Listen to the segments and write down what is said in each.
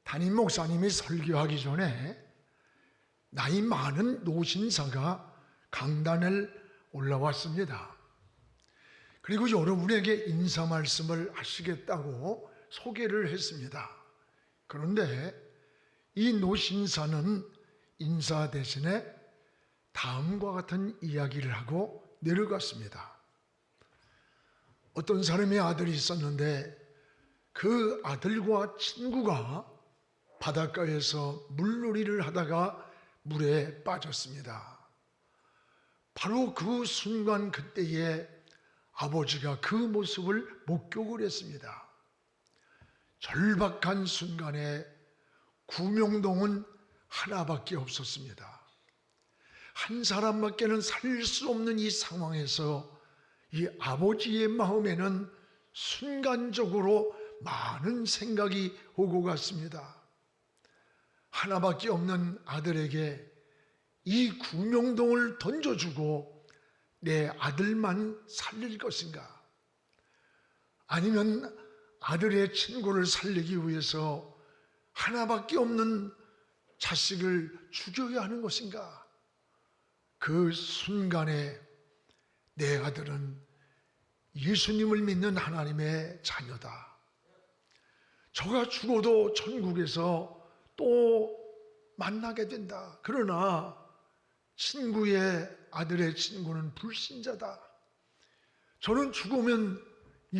담임 목사님이 설교하기 전에 나이 많은 노신사가 강단에 올라왔습니다. 그리고 여러분에게 인사 말씀을 하시겠다고 소개를 했습니다. 그런데 이 노신사는 인사 대신에 다음과 같은 이야기를 하고 내려갔습니다. 어떤 사람의 아들이 있었는데 그 아들과 친구가 바닷가에서 물놀이를 하다가 물에 빠졌습니다. 바로 그 순간 그때에 아버지가 그 모습을 목격을 했습니다. 절박한 순간에 구명동은 하나밖에 없었습니다. 한 사람밖에는 살릴 수 없는 이 상황에서 이 아버지의 마음에는 순간적으로 많은 생각이 오고 갔습니다. 하나밖에 없는 아들에게 이 구명동을 던져주고 내 아들만 살릴 것인가? 아니면 아들의 친구를 살리기 위해서 하나밖에 없는 자식을 죽여야 하는 것인가? 그 순간에 내 아들은 예수님을 믿는 하나님의 자녀다. 저가 죽어도 천국에서 또 만나게 된다. 그러나 친구의 아들의 친구는 불신자다. 저는 죽으면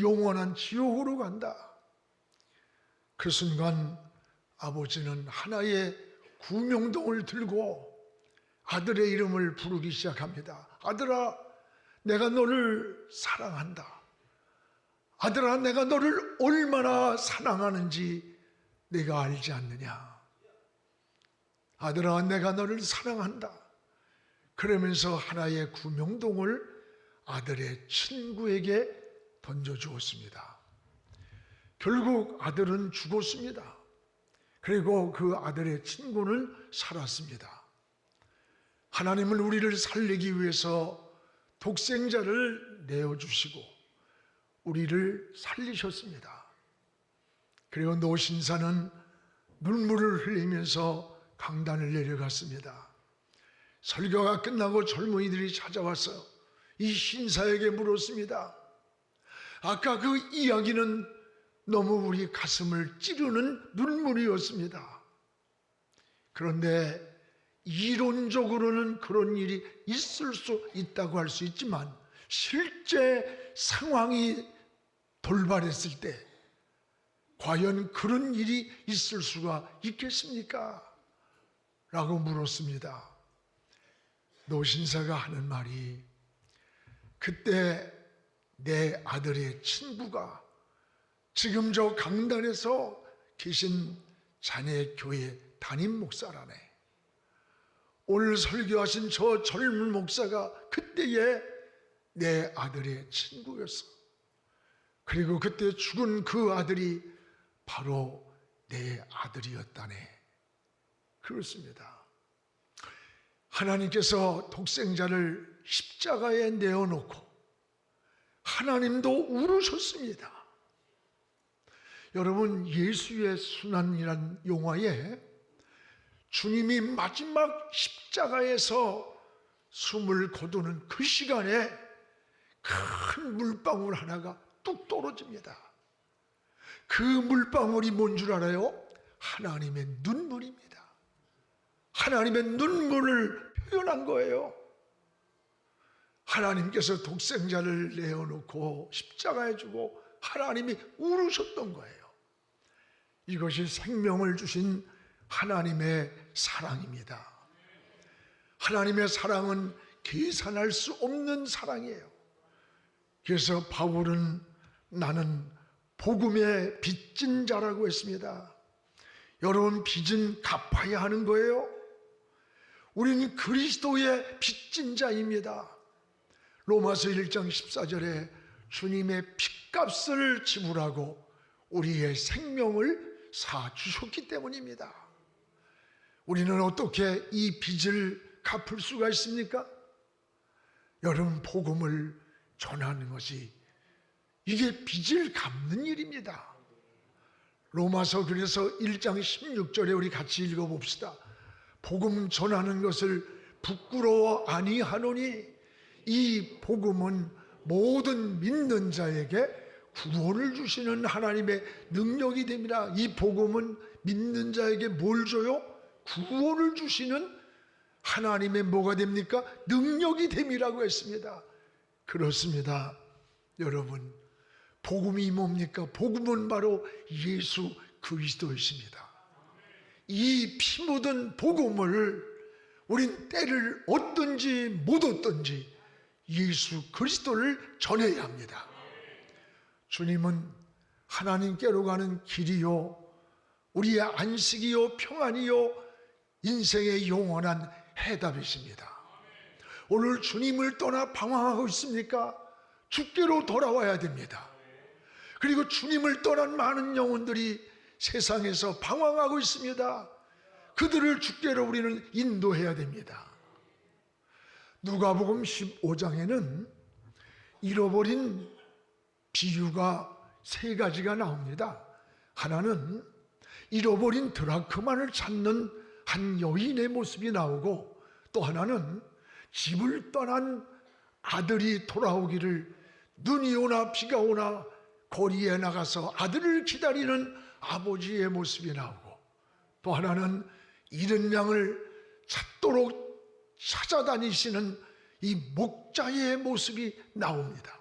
영원한 지옥으로 간다. 그 순간 아버지는 하나의 구명동을 들고 아들의 이름을 부르기 시작합니다. 아들아, 내가 너를 사랑한다. 아들아, 내가 너를 얼마나 사랑하는지 내가 알지 않느냐. 아들아, 내가 너를 사랑한다. 그러면서 하나의 구명동을 아들의 친구에게 던져주었습니다. 결국 아들은 죽었습니다. 그리고 그 아들의 친구는 살았습니다. 하나님은 우리를 살리기 위해서 독생자를 내어주시고 우리를 살리셨습니다. 그리고 노신사는 눈물을 흘리면서 강단을 내려갔습니다. 설교가 끝나고 젊은이들이 찾아와서 이 신사에게 물었습니다. 아까 그 이야기는 너무 우리 가슴을 찌르는 눈물이었습니다. 그런데 이론적으로는 그런 일이 있을 수 있다고 할 수 있지만 실제 상황이 돌발했을 때 과연 그런 일이 있을 수가 있겠습니까? 라고 물었습니다. 노신사가 하는 말이 그때 내 아들의 친구가 지금 저 강단에서 계신 자네 교회 담임 목사라네. 오늘 설교하신 저 젊은 목사가 그때의 내 아들의 친구였어. 그리고 그때 죽은 그 아들이 바로 내 아들이었다네. 그렇습니다. 하나님께서 독생자를 십자가에 내어놓고 하나님도 울으셨습니다. 여러분, 예수의 순환이란 영화에 주님이 마지막 십자가에서 숨을 거두는 그 시간에 큰 물방울 하나가 뚝 떨어집니다. 그 물방울이 뭔 줄 알아요? 하나님의 눈물입니다. 하나님의 눈물을 표현한 거예요. 하나님께서 독생자를 내어놓고 십자가에 주고 하나님이 울으셨던 거예요. 이것이 생명을 주신 하나님의 사랑입니다. 하나님의 사랑은 계산할 수 없는 사랑이에요. 그래서 바울은 나는 복음의 빚진 자라고 했습니다. 여러분, 빚은 갚아야 하는 거예요. 우리는 그리스도의 빚진 자입니다. 로마서 1장 14절에 주님의 핏값을 지불하고 우리의 생명을 사주셨기 때문입니다. 우리는 어떻게 이 빚을 갚을 수가 있습니까? 여러분, 복음을 전하는 것이 이게 빚을 갚는 일입니다. 로마서 그래서 1장 16절에 우리 같이 읽어봅시다. 복음 전하는 것을 부끄러워 아니하노니 이 복음은 모든 믿는 자에게 구원을 주시는 하나님의 능력이 됩니다. 이 복음은 믿는 자에게 뭘 줘요? 구원을 주시는 하나님의 뭐가 됩니까? 능력이 됨이라고 했습니다. 그렇습니다. 여러분, 복음이 뭡니까? 복음은 바로 예수 그리스도이십니다. 이 피 묻은 복음을 우린 때를 얻든지 못 얻든지 예수 그리스도를 전해야 합니다. 주님은 하나님께로 가는 길이요, 우리의 안식이요, 평안이요, 인생의 영원한 해답이십니다. 오늘 주님을 떠나 방황하고 있습니까? 주께로 돌아와야 됩니다. 그리고 주님을 떠난 많은 영혼들이 세상에서 방황하고 있습니다. 그들을 주께로 우리는 인도해야 됩니다. 누가복음 15장에는 잃어버린 비유가 세 가지가 나옵니다. 하나는 잃어버린 드라크마를 찾는 한 여인의 모습이 나오고, 또 하나는 집을 떠난 아들이 돌아오기를 눈이 오나 비가 오나 거리에 나가서 아들을 기다리는 아버지의 모습이 나오고, 또 하나는 잃은 양을 찾도록 찾아다니시는 이 목자의 모습이 나옵니다.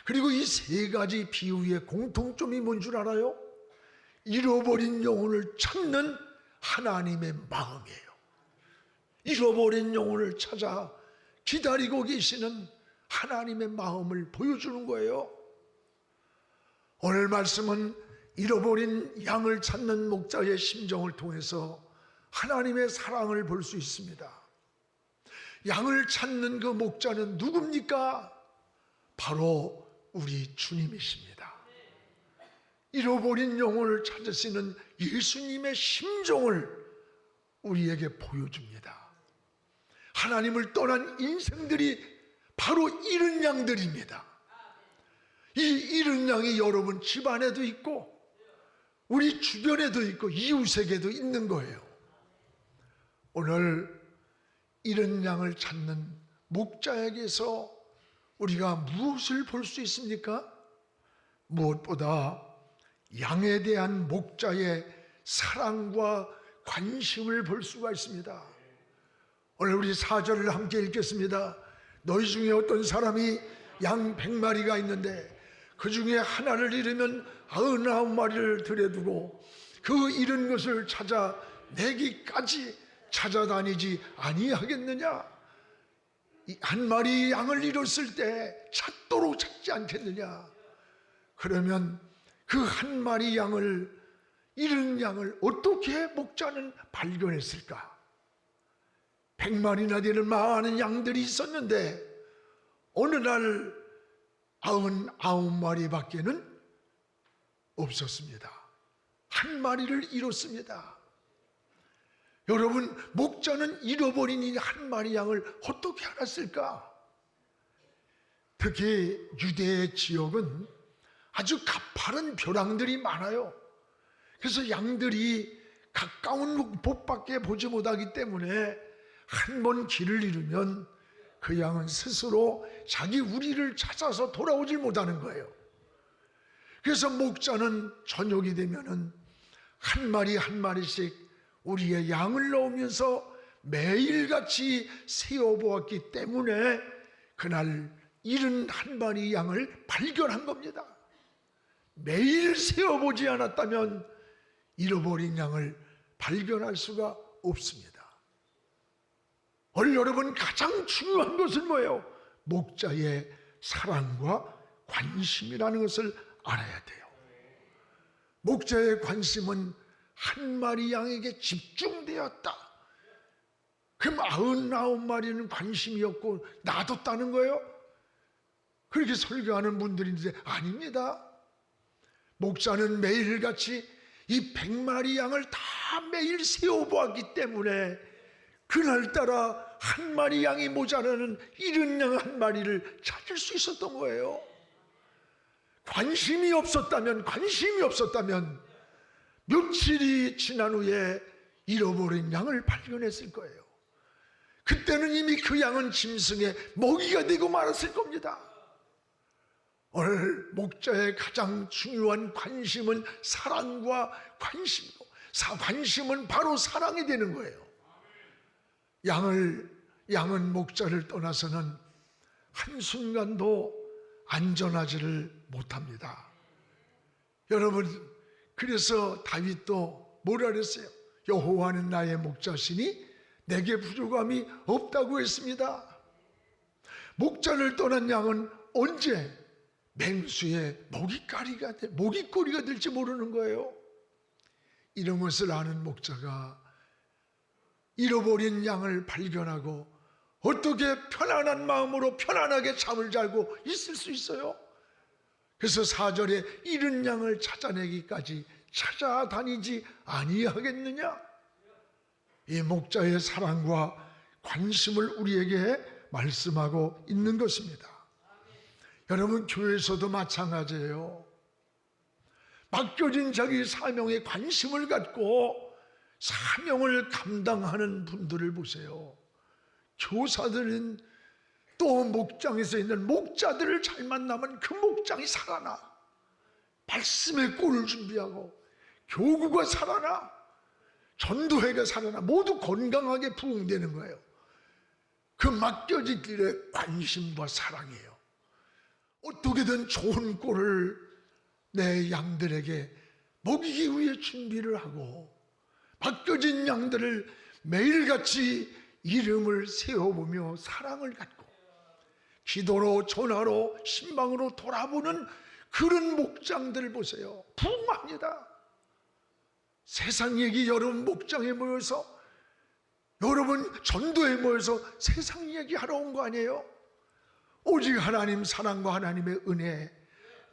그리고 이 세 가지 비유의 공통점이 뭔 줄 알아요? 잃어버린 영혼을 찾는 하나님의 마음이에요. 잃어버린 영혼을 찾아 기다리고 계시는 하나님의 마음을 보여주는 거예요. 오늘 말씀은 잃어버린 양을 찾는 목자의 심정을 통해서 하나님의 사랑을 볼 수 있습니다. 양을 찾는 그 목자는 누굽니까? 바로 우리 주님이십니다. 잃어버린 영혼을 찾으시는 예수님의 심정을 우리에게 보여줍니다. 하나님을 떠난 인생들이 바로 잃은 양들입니다. 이 잃은 양이 여러분 집안에도 있고 우리 주변에도 있고 이웃에게도 있는 거예요. 오늘 잃은 양을 찾는 목자에게서 우리가 무엇을 볼 수 있습니까? 무엇보다 양에 대한 목자의 사랑과 관심을 볼 수가 있습니다. 오늘 우리 4절을 함께 읽겠습니다. 너희 중에 어떤 사람이 양 100마리가 있는데 그 중에 하나를 잃으면 99마리를 들여두고 그 잃은 것을 찾아 내기까지 찾아다니지 아니하겠느냐? 한 마리 양을 잃었을 때 찾도록 찾지 않겠느냐? 그러면 그 한 마리 양을, 잃은 양을 어떻게 목자는 발견했을까? 100마리나 되는 많은 양들이 있었는데 어느 날 99마리밖에는 없었습니다. 한 마리를 잃었습니다. 여러분, 목자는 잃어버린 이 한 마리 양을 어떻게 알았을까? 특히 유대 지역은 아주 가파른 벼랑들이 많아요. 그래서 양들이 가까운 곳밖에 보지 못하기 때문에 한 번 길을 잃으면 그 양은 스스로 자기 우리를 찾아서 돌아오질 못하는 거예요. 그래서 목자는 저녁이 되면은 한 마리 한 마리씩 우리의 양을 넣으면서 매일같이 세어보았기 때문에 그날 잃은 한 마리 양을 발견한 겁니다. 매일 세어보지 않았다면 잃어버린 양을 발견할 수가 없습니다. 오늘 여러분, 가장 중요한 것은 뭐예요? 목자의 사랑과 관심이라는 것을 알아야 돼요. 목자의 관심은 한 마리 양에게 집중되었다. 그럼 99마리는 관심이 없고 놔뒀다는 거예요? 그렇게 설교하는 분들인데 아닙니다. 목자는 매일같이 이 100마리 양을 다 매일 세어보았기 때문에 그날따라 한 마리 양이 모자라는 잃은 양 한 마리를 찾을 수 있었던 거예요. 관심이 없었다면 며칠이 지난 후에 잃어버린 양을 발견했을 거예요. 그때는 이미 그 양은 짐승의 먹이가 되고 말았을 겁니다. 오늘 목자의 가장 중요한 관심은 사랑과 관심이고, 관심은 바로 사랑이 되는 거예요. 양은 목자를 떠나서는 한순간도 안전하지를 못합니다. 여러분, 그래서 다윗도 뭐라 그랬어요? 여호와는 나의 목자시니 내게 부족함이 없다고 했습니다. 목자를 떠난 양은 언제 맹수의 먹잇거리가 될지 모르는 거예요. 이런 것을 아는 목자가 잃어버린 양을 발견하고 어떻게 편안한 마음으로 편안하게 잠을 자고 있을 수 있어요? 그래서 4절에 잃은 양을 찾아내기까지 찾아다니지 아니하겠느냐? 이 목자의 사랑과 관심을 우리에게 말씀하고 있는 것입니다. 여러분, 교회에서도 마찬가지예요. 맡겨진 자기 사명에 관심을 갖고 사명을 감당하는 분들을 보세요. 교사들은 또 목장에서 있는 목자들을 잘 만나면 그 목장이 살아나. 말씀의 꼴을 준비하고 교구가 살아나, 전도회가 살아나, 모두 건강하게 부흥되는 거예요. 그 맡겨진 길의 관심과 사랑이에요. 어떻게든 좋은 꼴을 내 양들에게 먹이기 위해 준비를 하고, 맡겨진 양들을 매일같이 이름을 세워보며 사랑을 갖고 기도로, 전화로, 신방으로 돌아보는 그런 목장들 보세요. 부흥합니다. 세상 얘기 여러분 목장에 모여서, 여러분 전도에 모여서 세상 얘기 하러 온 거 아니에요? 오직 하나님 사랑과 하나님의 은혜,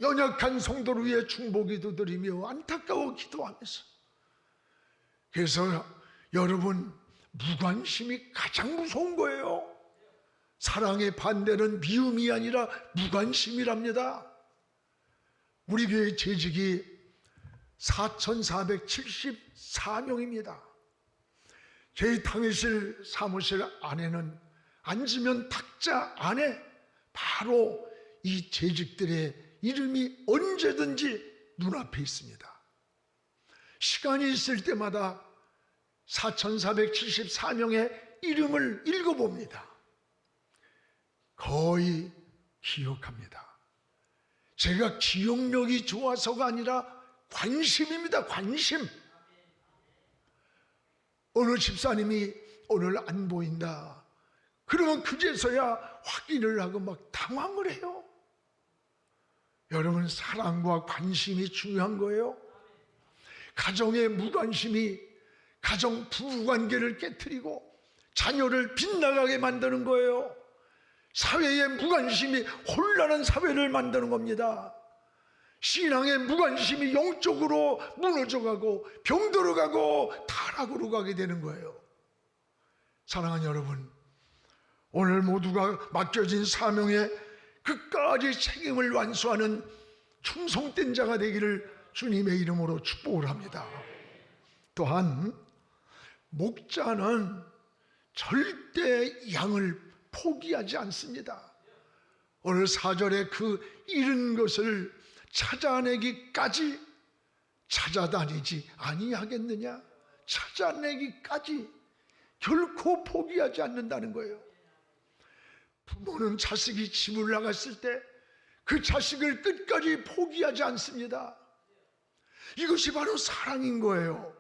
연약한 성도를 위해 중보기도 드리며 안타까워 기도하면서. 그래서 여러분, 무관심이 가장 무서운 거예요. 사랑의 반대는 미움이 아니라 무관심이랍니다. 우리 교회 재직이 4,474명입니다. 저희 탕해실 사무실 안에는 앉으면 탁자 안에 바로 이 재직들의 이름이 언제든지 눈앞에 있습니다. 시간이 있을 때마다 4,474명의 이름을 읽어봅니다. 거의 기억합니다. 제가 기억력이 좋아서가 아니라 관심입니다. 관심. 어느 집사님이 오늘 안 보인다 그러면 그제서야 확인을 하고 막 당황을 해요. 여러분, 사랑과 관심이 중요한 거예요. 가정의 무관심이 가정 부부관계를 깨트리고 자녀를 빗나가게 만드는 거예요. 사회의 무관심이 혼란한 사회를 만드는 겁니다. 신앙의 무관심이 영적으로 무너져가고 병들어가고 타락으로 가게 되는 거예요. 사랑하는 여러분, 오늘 모두가 맡겨진 사명에 끝까지 책임을 완수하는 충성된 자가 되기를 주님의 이름으로 축복을 합니다. 또한 목자는 절대 양을 포기하지 않습니다. 오늘 4절에 그 잃은 것을 찾아내기까지 찾아다니지 아니하겠느냐? 찾아내기까지 결코 포기하지 않는다는 거예요. 부모는 자식이 집을 나갔을 때 그 자식을 끝까지 포기하지 않습니다. 이것이 바로 사랑인 거예요.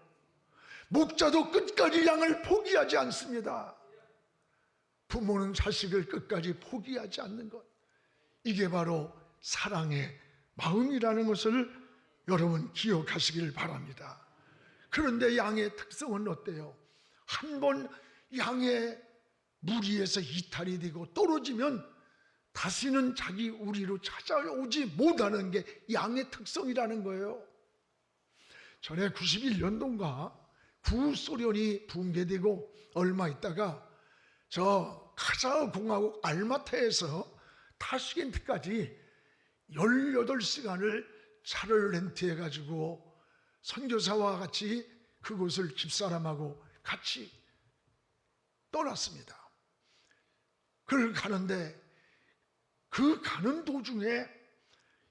목자도 끝까지 양을 포기하지 않습니다. 부모는 자식을 끝까지 포기하지 않는 것, 이게 바로 사랑의 마음이라는 것을 여러분 기억하시길 바랍니다. 그런데 양의 특성은 어때요? 한번 양의 무리에서 이탈이 되고 떨어지면 다시는 자기 우리로 찾아오지 못하는 게 양의 특성이라는 거예요. 전에 91년도인가 구소련이 붕괴되고 얼마 있다가 저 카자흐 공화국 알마타에서 타슈켄트까지 18시간을 차를 렌트해가지고 선교사와 같이 그곳을 집사람하고 같이 떠났습니다. 그걸 가는데 그 가는 도중에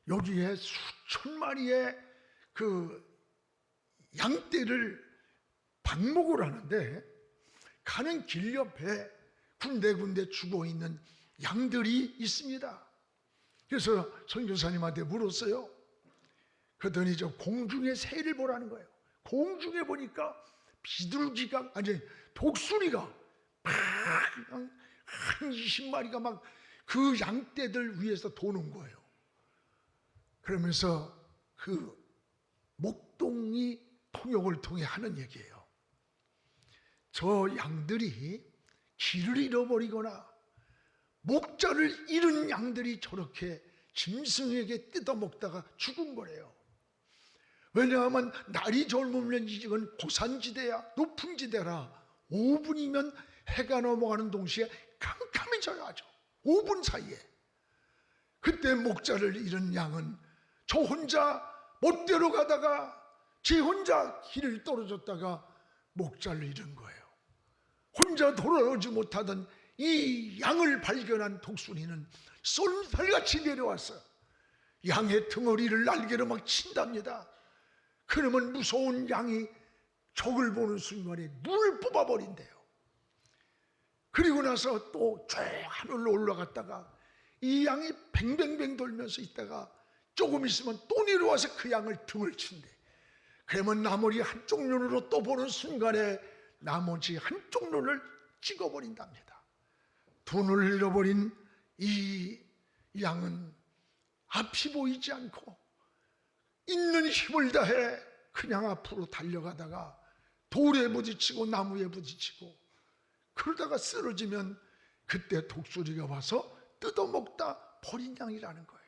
여기에 수천 마리의 그 양떼를 방목을 하는데 가는 길 옆에 군데군데 죽어 있는 양들이 있습니다. 그래서 선교사님한테 물었어요. 그랬더니 저 공중의 새를 보라는 거예요. 공중에 보니까 비둘기가 아니 독수리가 막 한 20마리가 막 그 양떼들 위에서 도는 거예요. 그러면서 그 목동이 통역을 통해 하는 얘기예요. 저 양들이 길을 잃어버리거나 목자를 잃은 양들이 저렇게 짐승에게 뜯어먹다가 죽은 거래요. 왜냐하면 날이 젊으면 이건 고산지대야, 높은 지대라 5분이면 해가 넘어가는 동시에 캄캄해져야 하죠. 5분 사이에. 그때 목자를 잃은 양은 저 혼자 멋대로 가다가 지 혼자 길을 떨어졌다가 목자를 잃은 거예요. 혼자 돌아오지 못하던 이 양을 발견한 독수리는 쏜살같이 내려와서 양의 덩어리를 날개로 막 친답니다. 그러면 무서운 양이 적을 보는 순간에 눈을 뽑아버린대요. 그리고 나서 또 저 하늘로 올라갔다가 이 양이 뱅뱅뱅 돌면서 있다가 조금 있으면 또 내려와서 그 양을 등을 친대. 그러면 나머지 한쪽 눈으로 또 보는 순간에 나머지 한쪽 눈을 찍어버린답니다. 두 눈을 잃어버린 이 양은 앞이 보이지 않고 있는 힘을 다해 그냥 앞으로 달려가다가 돌에 부딪히고 나무에 부딪히고 그러다가 쓰러지면 그때 독수리가 와서 뜯어먹다 버린 양이라는 거예요.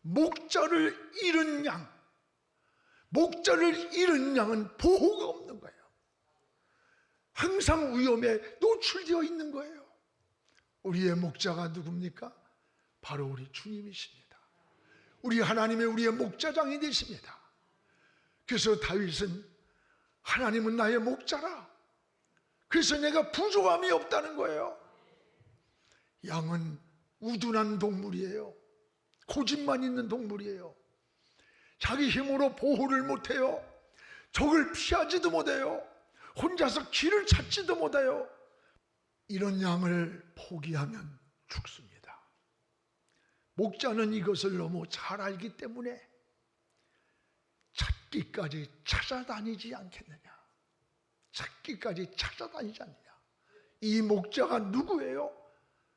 목자를 잃은 양, 목자를 잃은 양은 보호가 없는 거예요. 항상 위험에 노출되어 있는 거예요. 우리의 목자가 누굽니까? 바로 우리 주님이십니다. 우리 하나님의 우리의 목자장이 되십니다. 그래서 다윗은 하나님은 나의 목자라. 그래서 내가 부족함이 없다는 거예요. 양은 우둔한 동물이에요. 고집만 있는 동물이에요. 자기 힘으로 보호를 못해요. 적을 피하지도 못해요. 혼자서 길을 찾지도 못해요. 이런 양을 포기하면 죽습니다. 목자는 이것을 너무 잘 알기 때문에 찾기까지 찾아다니지 않겠느냐. 찾기까지 찾아다니지 않느냐. 이 목자가 누구예요?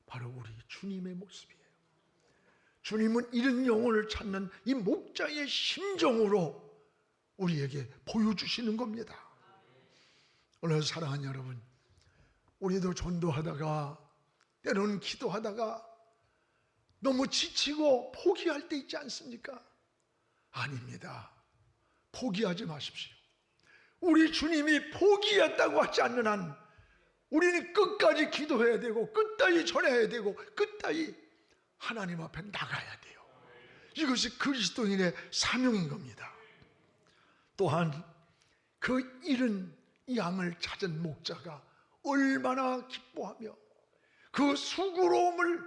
바로 우리 주님의 모습이에요. 주님은 이런 영혼을 찾는 이 목자의 심정으로 우리에게 보여주시는 겁니다. 오늘 사랑하는 여러분, 우리도 전도하다가 때로는 기도하다가 너무 지치고 포기할 때 있지 않습니까? 아닙니다. 포기하지 마십시오. 우리 주님이 포기했다고 하지 않는 한 우리는 끝까지 기도해야 되고 끝까지 전해야 되고 끝까지 하나님 앞에 나가야 돼요. 이것이 그리스도인의 사명인 겁니다. 또한 그 잃은 양을 찾은 목자가 얼마나 기뻐하며 그 수고로움을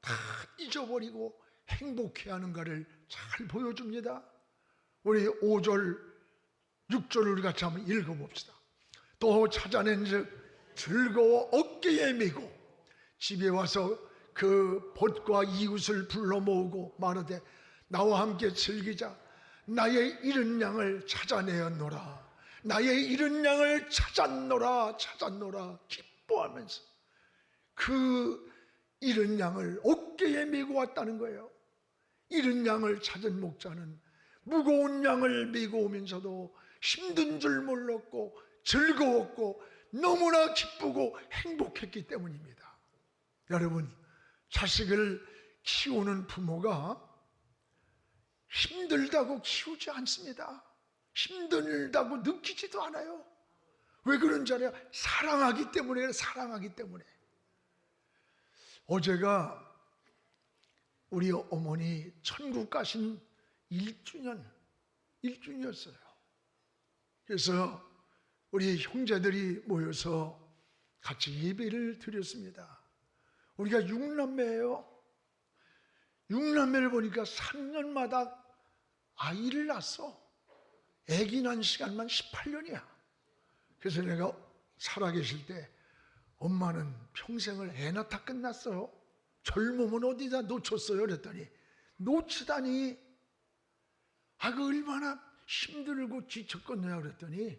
다 잊어버리고 행복해하는가를 잘 보여줍니다. 우리 5절 6절을 우리 같이 한번 읽어봅시다. 또 찾아낸즉 즐거워 어깨에 메고 집에 와서 그 벗과 이웃을 불러 모으고 말하되 나와 함께 즐기자. 나의 잃은 양을 찾아내었노라. 나의 잃은 양을 찾았노라. 찾았노라. 기뻐하면서 그 잃은 양을 어깨에 메고 왔다는 거예요. 잃은 양을 찾은 목자는 무거운 양을 메고 오면서도 힘든 줄 몰랐고 즐거웠고 너무나 기쁘고 행복했기 때문입니다. 여러분, 자식을 키우는 부모가 힘들다고 키우지 않습니다. 힘들다고 느끼지도 않아요. 왜 그런지 알아요? 사랑하기 때문에. 사랑하기 때문에. 어제가 우리 어머니 천국 가신 1주년 일꾼이었어요. 그래서 우리 형제들이 모여서 같이 예배를 드렸습니다. 우리가 6남매예요. 6남매를 보니까 3년마다 아이를 낳았어. 아기 난 시간만 18년이야. 그래서 내가 살아계실 때 엄마는 평생을 애 낳다 끝났어요. 젊으면 어디다 놓쳤어요? 그랬더니 놓치다니 그 얼마나 힘들고 지쳤겠냐 그랬더니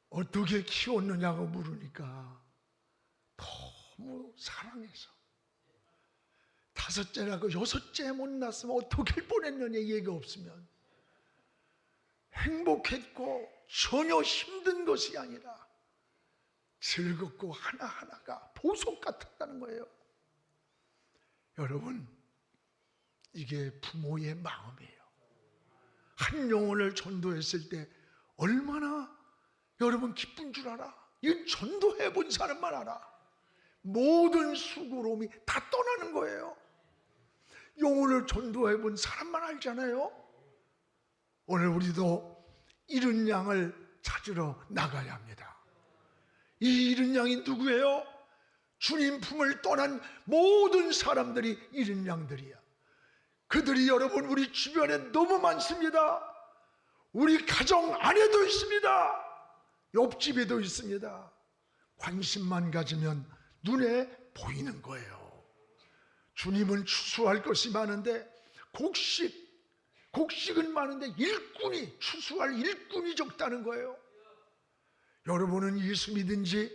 어떻게 키웠느냐고 물으니까 너무 사랑해서 5째나 6째 못 낳았으면 어떻게 할 뻔했느냐 얘기가 없으면 행복했고 전혀 힘든 것이 아니라 즐겁고 하나하나가 보석 같았다는 거예요. 여러분, 이게 부모의 마음이에요. 한 영혼을 전도했을 때 얼마나 여러분 기쁜 줄 알아? 이건 전도해 본 사람만 알아. 모든 수고로움이 다 떠나는 거예요. 영혼을 전도해 본 사람만 알잖아요. 오늘 우리도 잃은 양을 찾으러 나가야 합니다. 이 잃은 양이 누구예요? 주님 품을 떠난 모든 사람들이 잃은 양들이야. 그들이 여러분 우리 주변에 너무 많습니다. 우리 가정 안에도 있습니다. 옆집에도 있습니다. 관심만 가지면 눈에 보이는 거예요. 주님은 추수할 것이 많은데 곡식은 많은데 일꾼이 추수할 일꾼이 적다는 거예요. 여러분은 예수 믿은 지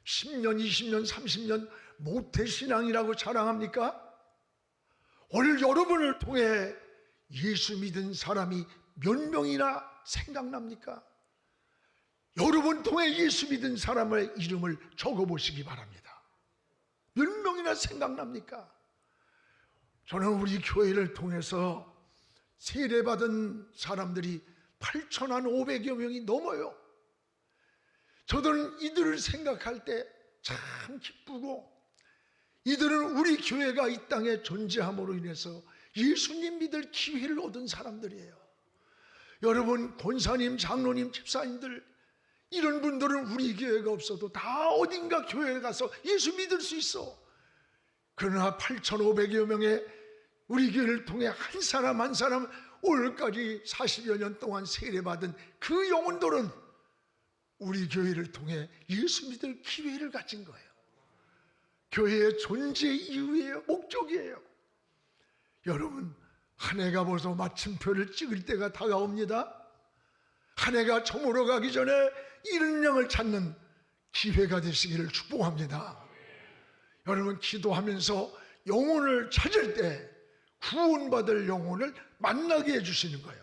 10년, 20년, 30년 모태신앙이라고 자랑합니까? 오늘 여러분을 통해 예수 믿은 사람이 몇 명이나 생각납니까? 여러분 통해 예수 믿은 사람의 이름을 적어보시기 바랍니다. 몇 명이나 생각납니까? 저는 우리 교회를 통해서 세례받은 사람들이 8,500여 명이 넘어요. 저들은 이들을 생각할 때 참 기쁘고, 이들은 우리 교회가 이 땅에 존재함으로 인해서 예수님 믿을 기회를 얻은 사람들이에요. 여러분, 권사님, 장로님, 집사님들, 이런 분들은 우리 교회가 없어도 다 어딘가 교회에 가서 예수 믿을 수 있어. 그러나 8,500여 명의 우리 교회를 통해 한 사람 한 사람 오늘까지 40여 년 동안 세례받은 그 영혼들은 우리 교회를 통해 예수 믿을 기회를 가진 거예요. 교회의 존재 이유예요. 목적이에요. 여러분, 한 해가 벌써 마침표를 찍을 때가 다가옵니다. 한 해가 저물어 가기 전에 잃은 양을 찾는 기회가 되시기를 축복합니다. 여러분, 기도하면서 영혼을 찾을 때 구원받을 영혼을 만나게 해주시는 거예요.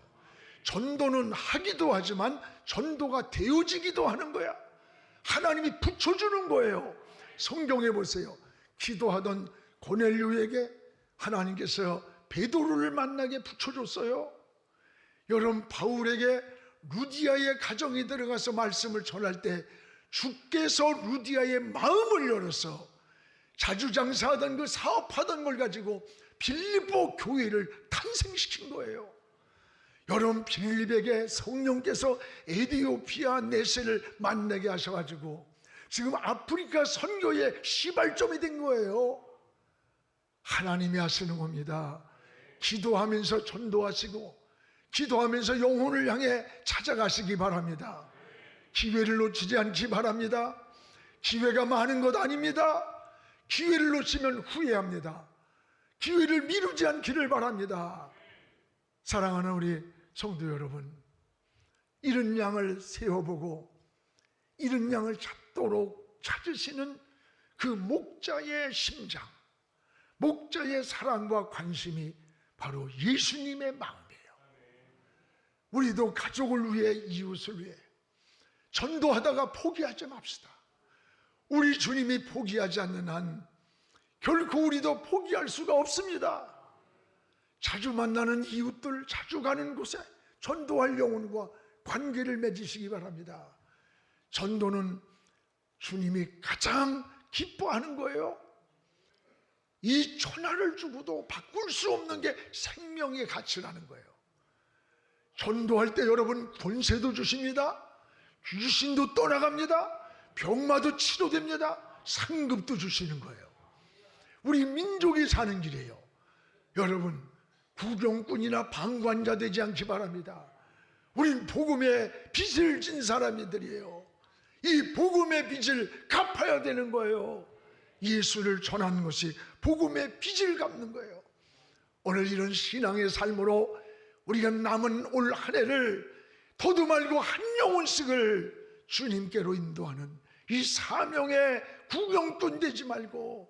전도는 하기도 하지만 전도가 되어지기도 하는 거야. 하나님이 붙여주는 거예요. 성경에 보세요. 기도하던 고넬료에게 하나님께서 베드로를 만나게 붙여줬어요. 여러분, 바울에게 루디아의 가정에 들어가서 말씀을 전할 때 주께서 루디아의 마음을 열어서 자주장사하던 그 사업하던 걸 가지고 빌립보 교회를 탄생시킨 거예요. 여러분, 빌립에게 성령께서 에디오피아 내세를 만나게 하셔가지고 지금 아프리카 선교의 시발점이 된 거예요. 하나님이 하시는 겁니다. 기도하면서 전도하시고 기도하면서 영혼을 향해 찾아가시기 바랍니다. 기회를 놓치지 않기 바랍니다. 기회가 많은 것 아닙니다. 기회를 놓치면 후회합니다. 기회를 미루지 않기를 바랍니다. 사랑하는 우리 성도 여러분, 잃은 양을 세어보고 잃은 양을 찾도록 찾으시는 그 목자의 심장, 목자의 사랑과 관심이 바로 예수님의 마음이에요. 우리도 가족을 위해, 이웃을 위해 전도하다가 포기하지 맙시다. 우리 주님이 포기하지 않는 한 결코 우리도 포기할 수가 없습니다. 자주 만나는 이웃들, 자주 가는 곳에 전도할 영혼과 관계를 맺으시기 바랍니다. 전도는 주님이 가장 기뻐하는 거예요. 이 천하를 주고도 바꿀 수 없는 게 생명의 가치라는 거예요. 전도할 때 여러분 권세도 주십니다. 귀신도 떠나갑니다. 병마도 치료됩니다. 상급도 주시는 거예요. 우리 민족이 사는 길이에요. 여러분 구경꾼이나 방관자 되지 않기 바랍니다. 우린 복음의 빚을 진 사람들이에요. 이 복음의 빚을 갚아야 되는 거예요. 예수를 전하는 것이 복음의 빚을 갚는 거예요. 오늘 이런 신앙의 삶으로 우리가 남은 올 한 해를 더도 말고 한 영혼씩을 주님께로 인도하는 이 사명의 구경꾼 되지 말고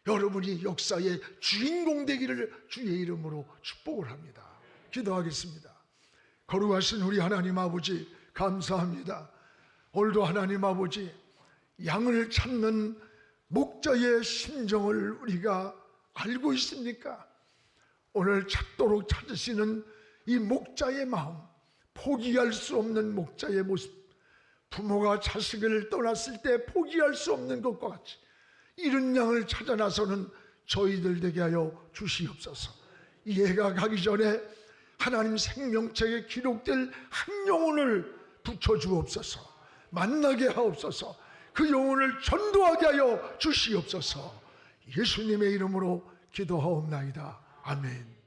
여러분이 역사의 주인공 되기를 주의 이름으로 축복을 합니다. 기도하겠습니다. 거룩하신 우리 하나님 아버지 감사합니다. 오늘도 하나님 아버지 양을 찾는 목자의 심정을 우리가 알고 있습니까? 오늘 찾도록 찾으시는 이 목자의 마음, 포기할 수 없는 목자의 모습, 부모가 자식을 떠났을 때 포기할 수 없는 것과 같이 잃은 양을 찾아 나서는 저희들 되게 하여 주시옵소서. 이 해가 가기 전에 하나님 생명책에 기록될 한 영혼을 붙여주옵소서. 만나게 하옵소서. 그 영혼을 전도하게 하여 주시옵소서. 예수님의 이름으로 기도하옵나이다. 아멘.